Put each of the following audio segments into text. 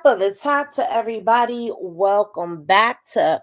of the top to everybody. Welcome back to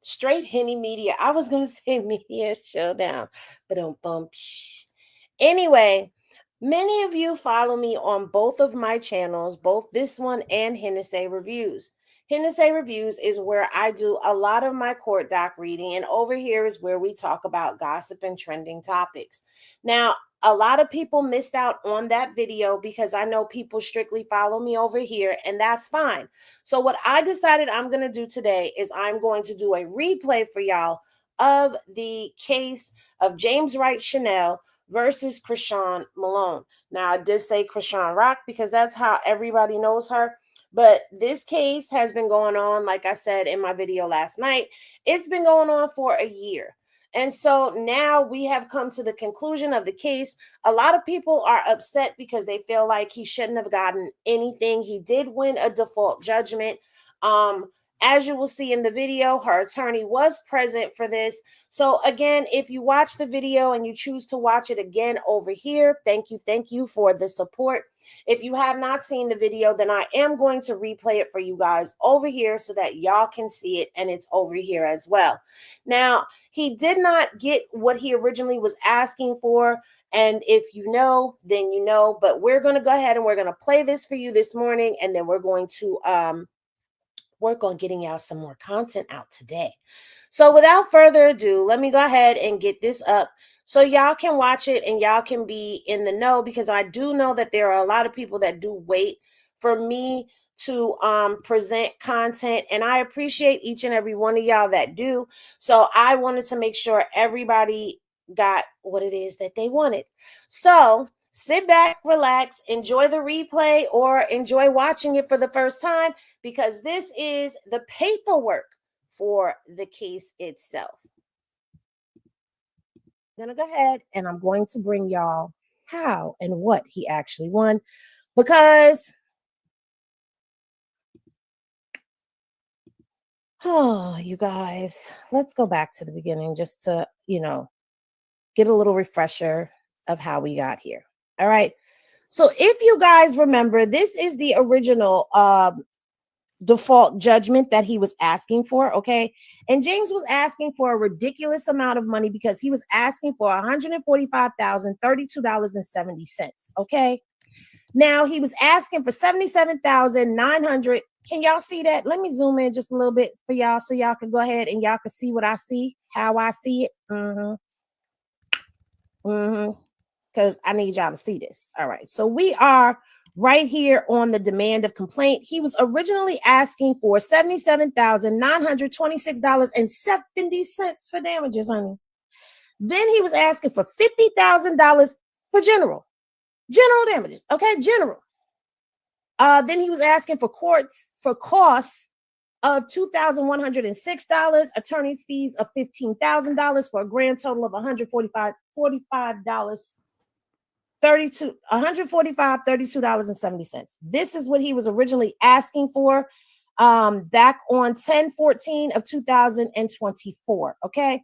Straight Henny Media. I was going to say Media Showdown, but don't bump. Anyway, many of you follow me on both of my channels, both this one and Hennessay Reviews. Hennessay Reviews is where I do a lot of my court doc reading, and over here is where we talk about gossip and trending topics. Now, a lot of people missed out on that video because I know people strictly follow me over here, and that's fine. So what I decided I'm going to do today is I'm going to do a replay for y'all of the case of James Wright Chanel versus Chrisean Malone. Now, I did say Chrisean Rock because that's how everybody knows her. But this case has been going on, like I said in my video last night, it's been going on for a year. And so now we have come to the conclusion of the case. A lot of people are upset because they feel like he shouldn't have gotten anything. He did win a default judgment. As you will see in the video, her attorney was present for this. So again, if you watch the video and you choose to watch it again over here, thank you for the support. If you have not seen the video, then I am going to replay it for you guys over here so that y'all can see it, and it's over here as well. Now, he did not get what he originally was asking for, and if you know, then you know, but we're going to go ahead and we're going to play this for you this morning, and then we're going to work on getting out some more content out today. So without further ado, let me go ahead and get this up so y'all can watch it and y'all can be in the know, because I do know that there are a lot of people that do wait for me to present content, and I appreciate each and every one of y'all that do. So I wanted to make sure everybody got what it is that they wanted. So sit back, relax, enjoy the replay, or enjoy watching it for the first time, because this is the paperwork for the case itself. I'm going to go ahead and I'm going to bring y'all how and what he actually won, because you guys, let's go back to the beginning just to, get a little refresher of how we got here. All right. So if you guys remember, this is the original default judgment that he was asking for. Okay. And James was asking for a ridiculous amount of money because he was asking for $145,032.70. Okay. Now he was asking for $77,900. Can y'all see that? Let me zoom in just a little bit for y'all so y'all can go ahead and y'all can see what I see, how I see it. Because I need y'all to see this. All right. So we are right here on the demand of complaint. He was originally asking for $77,926.70 for damages, honey. Then he was asking for $50,000 for general damages. Okay, general. Then he was asking for costs of $2,106, attorney's fees of $15,000 for a grand total of $145.32.70. This is what he was originally asking for back on 10/14 of 2024. Okay.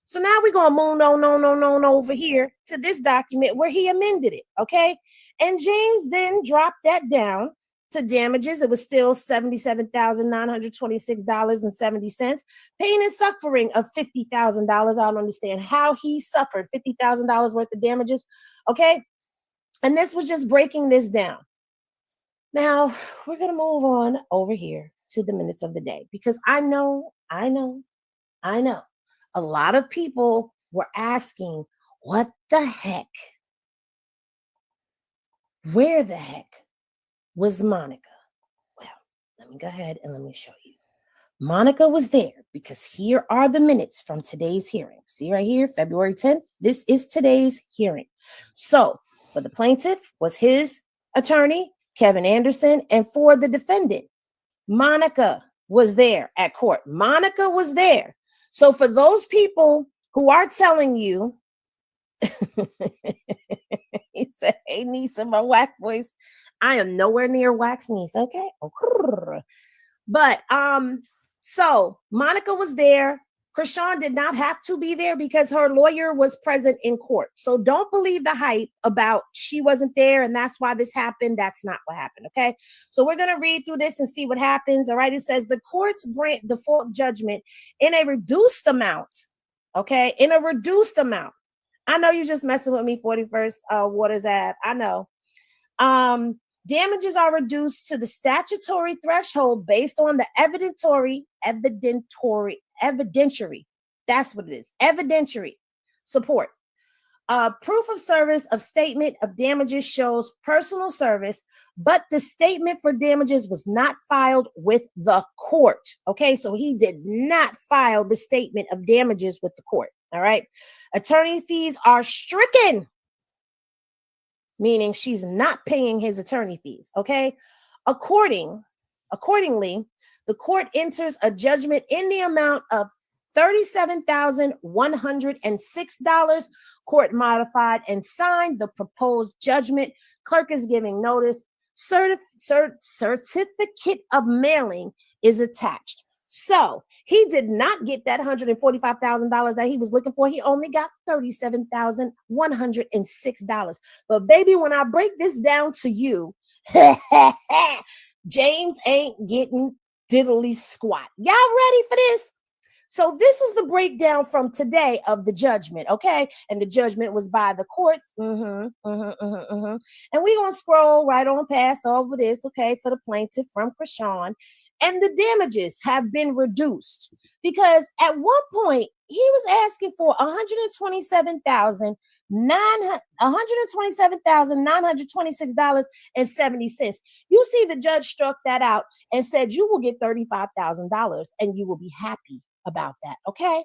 So now we're going to move on over here to this document where he amended it. Okay. And James then dropped that down to damages. It was still $77,926.70. Pain and suffering of $50,000. I don't understand how he suffered $50,000 worth of damages. Okay. And this was just breaking this down. Now we're going to move on over here to the minutes of the day, because I know a lot of people were asking, what the heck? Where the heck was Monica? Well, let me go ahead and let me show you. Monica was there because here are the minutes from today's hearing. See right here, February 10th. This is today's hearing. So for the plaintiff was his attorney, Kevin Anderson, and for the defendant, Monica was there at court. Monica was there. So for those people who are telling you, he said, hey, niece, in my whack voice, I am nowhere near wax niece, okay? But so Monica was there. Chrisean did not have to be there because her lawyer was present in court. So don't believe the hype about she wasn't there and that's why this happened. That's not what happened. Okay. So we're going to read through this and see what happens. All right. It says the courts grant default judgment in a reduced amount. Okay. In a reduced amount. I know you're just messing with me, 41st Waters Ave. I know. Damages are reduced to the statutory threshold based on the evidentiary. That's what it is. Evidentiary support. Proof of service of statement of damages shows personal service, but the statement for damages was not filed with the court. Okay, so he did not file the statement of damages with the court. All right. Attorney fees are stricken, meaning she's not paying his attorney fees. Okay. Accordingly, the court enters a judgment in the amount of $37,106. Court modified and signed the proposed judgment. Clerk is giving notice. Certificate of mailing is attached. So he did not get that $145,000 that he was looking for. He only got $37,106. But baby, when I break this down to you, James ain't getting diddly squat. Y'all ready for this? So this is the breakdown from today of the judgment, okay? And the judgment was by the courts. And we're going to scroll right on past over this, okay, for the plaintiff from Chrisean. And the damages have been reduced because at one point he was asking for $127,926.70. You see, the judge struck that out and said you will get $35,000 and you will be happy about that. Okay.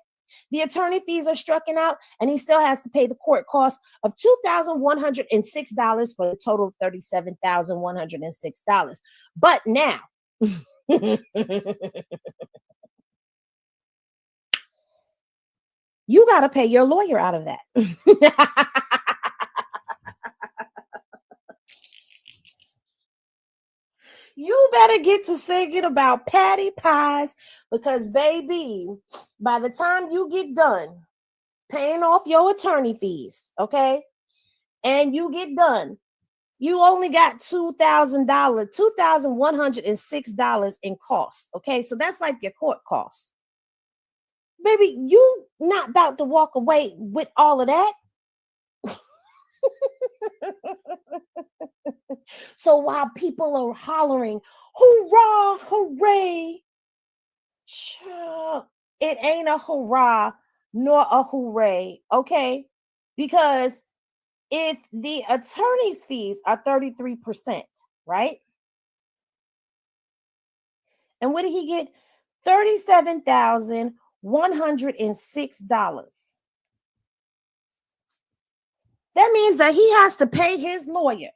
The attorney fees are strucken out and he still has to pay the court cost of $2,106 for a total of $37,106. But now, you got to pay your lawyer out of that. You better get to singing about patty pies because, baby, by the time you get done paying off your attorney fees, okay, and you get done, you only got $2,106 in costs, okay? So that's like your court costs. Baby, you not about to walk away with all of that. So while people are hollering, hoorah, hooray, it ain't a hurrah nor a hooray, okay? Because if the attorney's fees are 33%, right? And what did he get? $37,106. That means that he has to pay his lawyer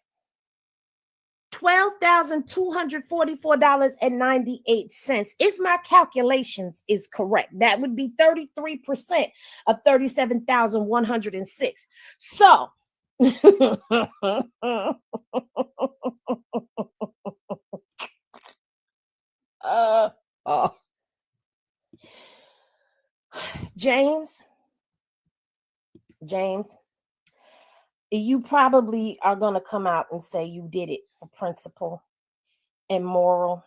$12,244.98. If my calculations is correct, that would be 33% of 37,106. So James, you probably are going to come out and say you did it for principle and moral.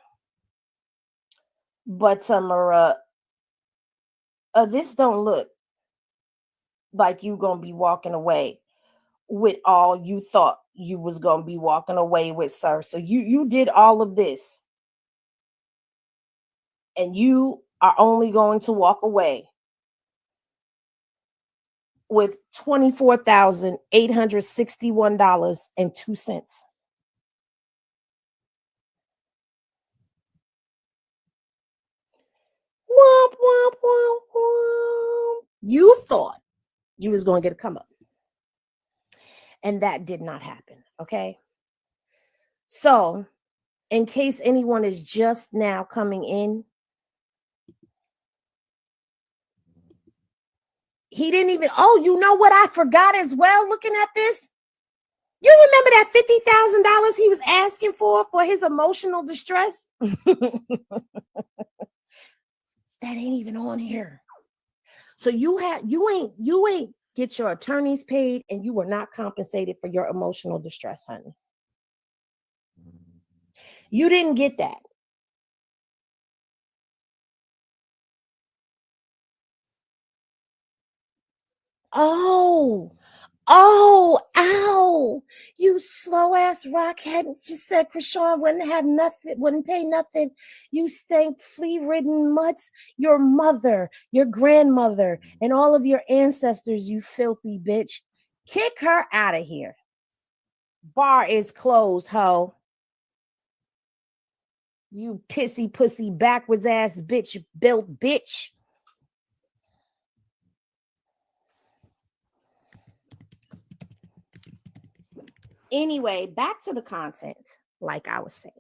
But this don't look like you going to be walking away with all you thought you was going to be walking away with, sir. So you did all of this and you are only going to walk away with $24,861.02. Womp, womp, womp, womp. You thought you was going to get a come up. And that did not happen. Okay. So in case anyone is just now coming in, he didn't even, you know what I forgot as well looking at this? You remember that $50,000 he was asking for his emotional distress? That ain't even on here. So you ain't get your attorneys paid, and you were not compensated for your emotional distress, honey. You didn't get that. Oh, ow. You slow ass rockhead just said Chrisean wouldn't have nothing, wouldn't pay nothing. You stank flea-ridden mutts. Your mother, your grandmother, and all of your ancestors, you filthy bitch. Kick her out of here. Bar is closed, ho. You pissy pussy backwards ass bitch built bitch. Anyway, back to the content. Like I was saying,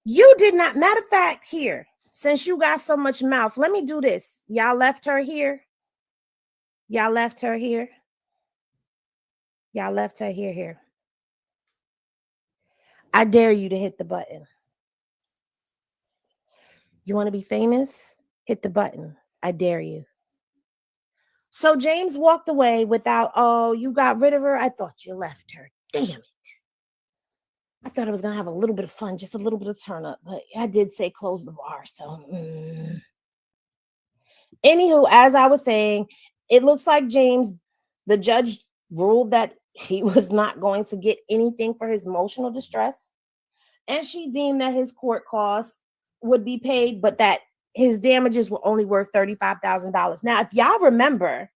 you did not. Matter of fact, here, since you got so much mouth, let me do this. Y'all left her here. Y'all left her here. Y'all left her here. I dare you to hit the button. You want to be famous? Hit the button. I dare you. So James walked away without, oh, you got rid of her? I thought you left her. Damn it. I thought I was going to have a little bit of fun, just a little bit of turn up, but I did say close the bar. So, Anywho, as I was saying, it looks like James, the judge ruled that he was not going to get anything for his emotional distress. And she deemed that his court costs would be paid, but that his damages were only worth $35,000. Now, if y'all remember,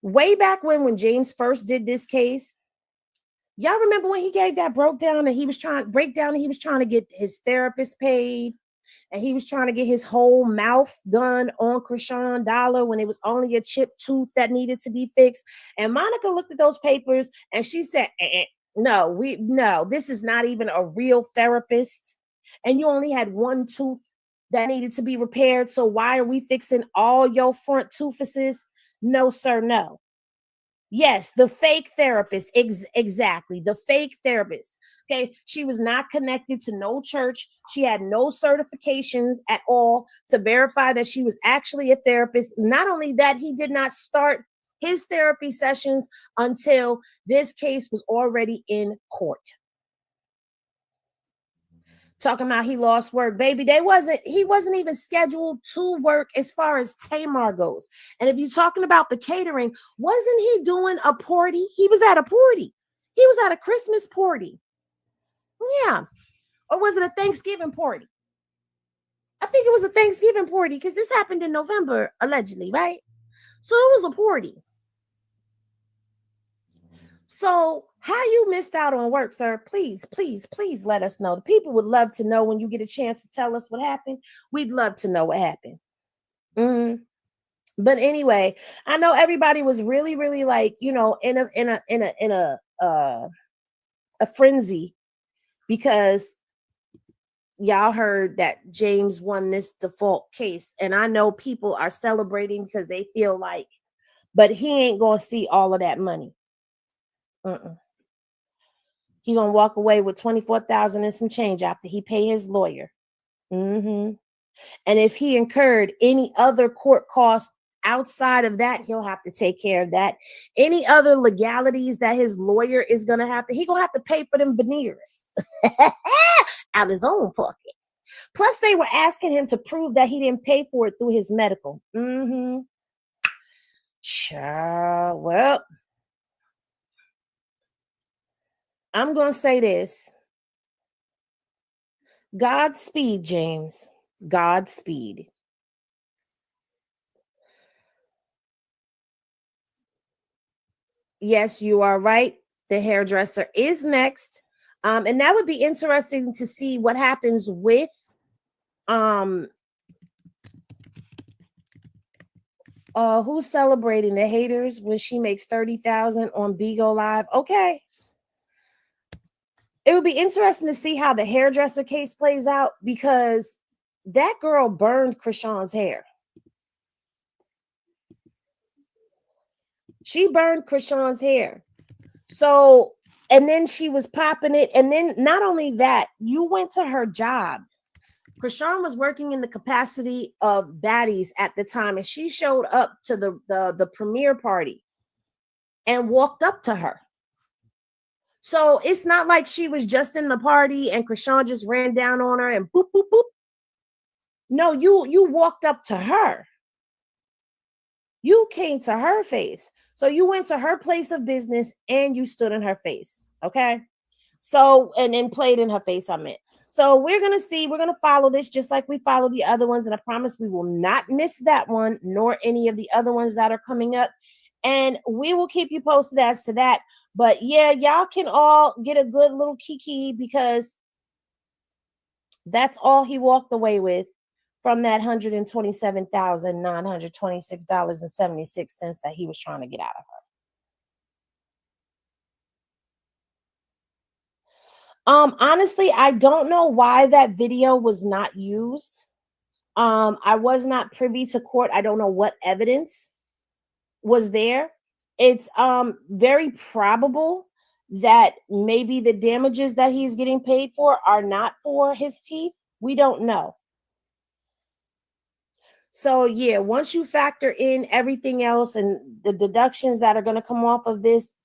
way back when James first did this case, y'all remember when he gave that breakdown and he was trying to get his therapist paid, and he was trying to get his whole mouth done on Chrisean Dollar when it was only a chipped tooth that needed to be fixed. And Monica looked at those papers and she said, no, this is not even a real therapist. And you only had one tooth that needed to be repaired. So why are we fixing all your front toothuses? No, sir, no. Yes, the fake therapist. Exactly. The fake therapist. Okay. She was not connected to no church. She had no certifications at all to verify that she was actually a therapist. Not only that, he did not start his therapy sessions until this case was already in court. Talking about he lost work, baby. He wasn't even scheduled to work as far as Tamar goes. And if you're talking about the catering, wasn't he doing a party? He was at a party. He was at a Christmas party. Yeah. Or was it a Thanksgiving party? I think it was a Thanksgiving party because this happened in November, allegedly, right? So it was a party. So how you missed out on work, sir? Please let us know. The people would love to know when you get a chance to tell us what happened. We'd love to know what happened. But anyway, I know everybody was really, really like, in a frenzy because y'all heard that James won this default case, and I know people are celebrating because they feel like, but he ain't gonna see all of that money. He gonna walk away with 24,000 and some change after he pay his lawyer. And if he incurred any other court costs outside of that, he'll have to take care of that. Any other legalities that his lawyer is gonna have to pay for them veneers out of his own pocket. Plus, they were asking him to prove that he didn't pay for it through his medical. Child, well, I'm going to say this. Godspeed, James. Godspeed. Yes, you are right. The hairdresser is next. And that would be interesting to see what happens with who's celebrating the haters when she makes 30,000 on Bigo Live. Okay. It would be interesting to see how the hairdresser case plays out because that girl burned Chrisean's hair. She burned Chrisean's hair. So, and then she was popping it. And then not only that, you went to her job Chrisean was working in the capacity of baddies at the time, and she showed up to the premiere party and walked up to her. So it's not like she was just in the party and Chrisean just ran down on her and boop boop boop. No, you walked up to her. You came to her face. So you went to her place of business and you stood in her face. Okay. So, and then played in her face, I meant. So we're going to see, we're going to follow this just like we follow the other ones. And I promise we will not miss that one, nor any of the other ones that are coming up. And we will keep you posted as to that. But yeah, y'all can all get a good little kiki because that's all he walked away with from that $127,926.76 that he was trying to get out of her. Honestly, I don't know why that video was not used. I was not privy to court. I don't know what evidence was there. It's very probable that maybe the damages that he's getting paid for are not for his teeth. We don't know. So yeah, once you factor in everything else and the deductions that are going to come off of this,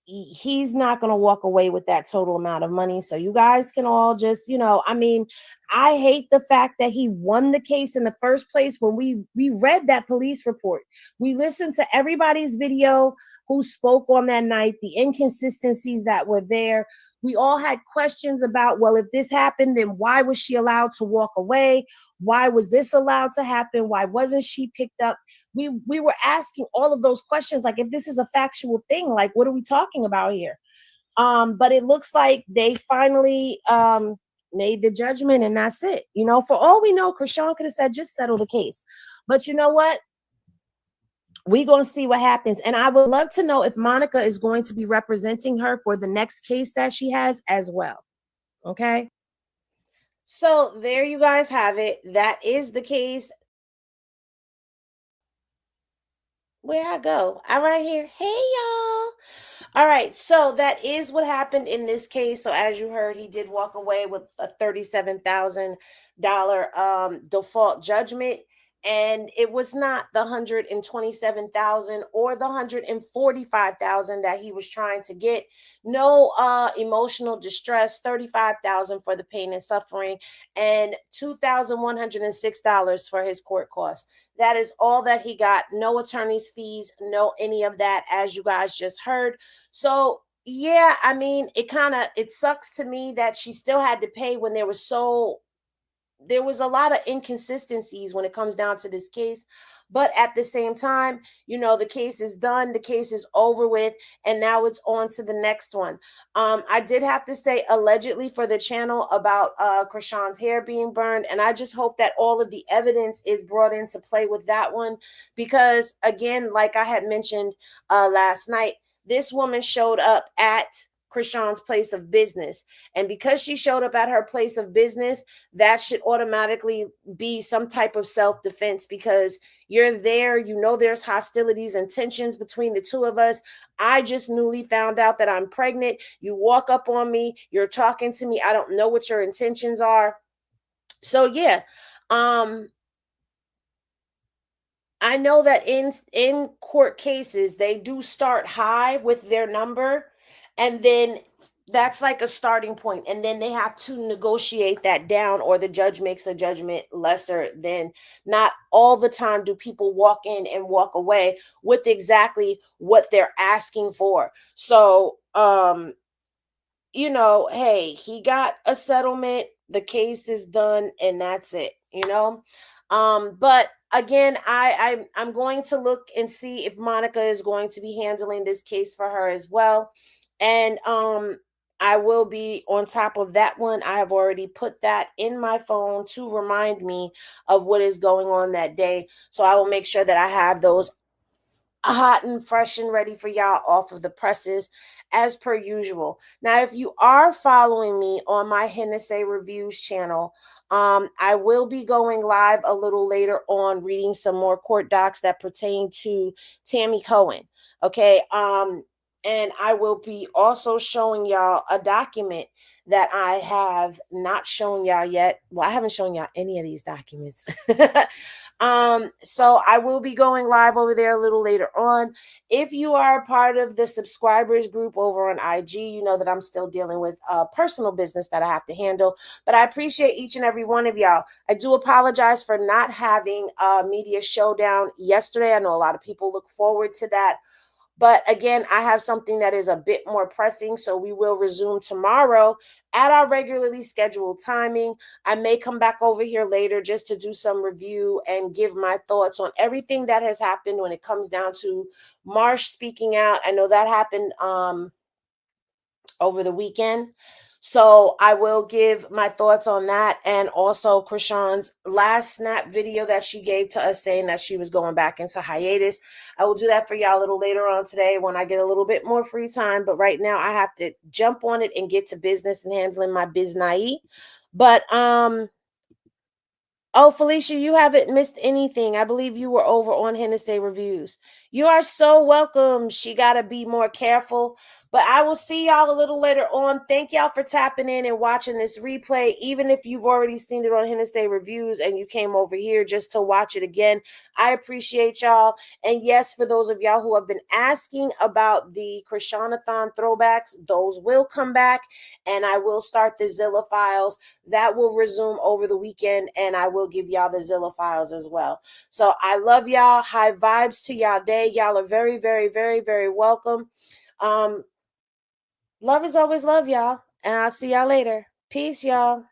he's not going to walk away with that total amount of money. So you guys can all just, I mean, I hate the fact that he won the case in the first place. When we read that police report, we listened to everybody's video who spoke on that night, the inconsistencies that were there. We all had questions about, well, if this happened, then why was she allowed to walk away? Why was this allowed to happen? Why wasn't she picked up? We were asking all of those questions, like, if this is a factual thing, like, what are we talking about here? But it looks like they finally made the judgment, and that's it. For all we know, Chrisean could have said, just settle the case. But you know what? We're going to see what happens. And I would love to know if Monica is going to be representing her for the next case that she has as well. Okay. So there you guys have it. That is the case. Where I go? I right here. Hey, y'all. All right. So that is what happened in this case. So as you heard, he did walk away with a $37,000 default judgment. And it was not the 127,000 or the 145,000 that he was trying to get. No emotional distress, 35,000 for the pain and suffering, and $2,106 for his court costs. That is all that he got. No attorney's fees, no any of that, as you guys just heard. So yeah, I mean, it sucks to me that she still had to pay when there was a lot of inconsistencies when it comes down to this case. But at the same time, the case is done, the case is over with, and now it's on to the next one. I did have to say allegedly for the channel about Chrisean's hair being burned, and I just hope that all of the evidence is brought into play with that one, because again, like I had mentioned last night, this woman showed up at Chrisean's place of business. And because she showed up at her place of business, that should automatically be some type of self-defense, because you're there, there's hostilities and tensions between the two of us. I just newly found out that I'm pregnant. You walk up on me, you're talking to me. I don't know what your intentions are. So yeah, I know that in court cases, they do start high with their number, and then that's like a starting point, and then they have to negotiate that down, or the judge makes a judgment lesser. Then not all the time do people walk in and walk away with exactly what they're asking for. So hey, he got a settlement, the case is done, and that's it, But again, I'm going to look and see if Monica is going to be handling this case for her as well. And I will be on top of that one. I have already put that in my phone to remind me of what is going on that day. So I will make sure that I have those hot and fresh and ready for y'all off of the presses as per usual. Now, if you are following me on my Hennessay Reviews channel, I will be going live a little later on, reading some more court docs that pertain to Tammy Cohen. Okay. And I will be also showing y'all a document that I have not shown y'all yet. Well, I haven't shown y'all any of these documents. So I will be going live over there a little later on. If you are a part of the subscribers group over on IG, you know that I'm still dealing with a personal business that I have to handle. But I appreciate each and every one of y'all. I do apologize for not having a media showdown yesterday. I know a lot of people look forward to that. But again, I have something that is a bit more pressing, so we will resume tomorrow at our regularly scheduled timing. I may come back over here later just to do some review and give my thoughts on everything that has happened when it comes down to Marsh speaking out. I know that happened over the weekend. So I will give my thoughts on that, and also Chrisean's last snap video that she gave to us saying that she was going back into hiatus. I will do that for y'all a little later on today when I get a little bit more free time. But right now I have to jump on it and get to business and handling my business. But oh, Felicia, you haven't missed anything. I believe you were over on Hennessay Reviews. You are so welcome. She got to be more careful. But I will see y'all a little later on. Thank y'all for tapping in and watching this replay. Even if you've already seen it on Hennessay Reviews and you came over here just to watch it again, I appreciate y'all. And yes, for those of y'all who have been asking about the Chriseanathon throwbacks, those will come back. And I will start the Zilla files. That will resume over the weekend, and I will give y'all the Zilla files as well. So I love y'all. High vibes to y'all day. Y'all are very, very, very, very welcome. Love is always love, y'all. And I'll see y'all later. Peace, y'all.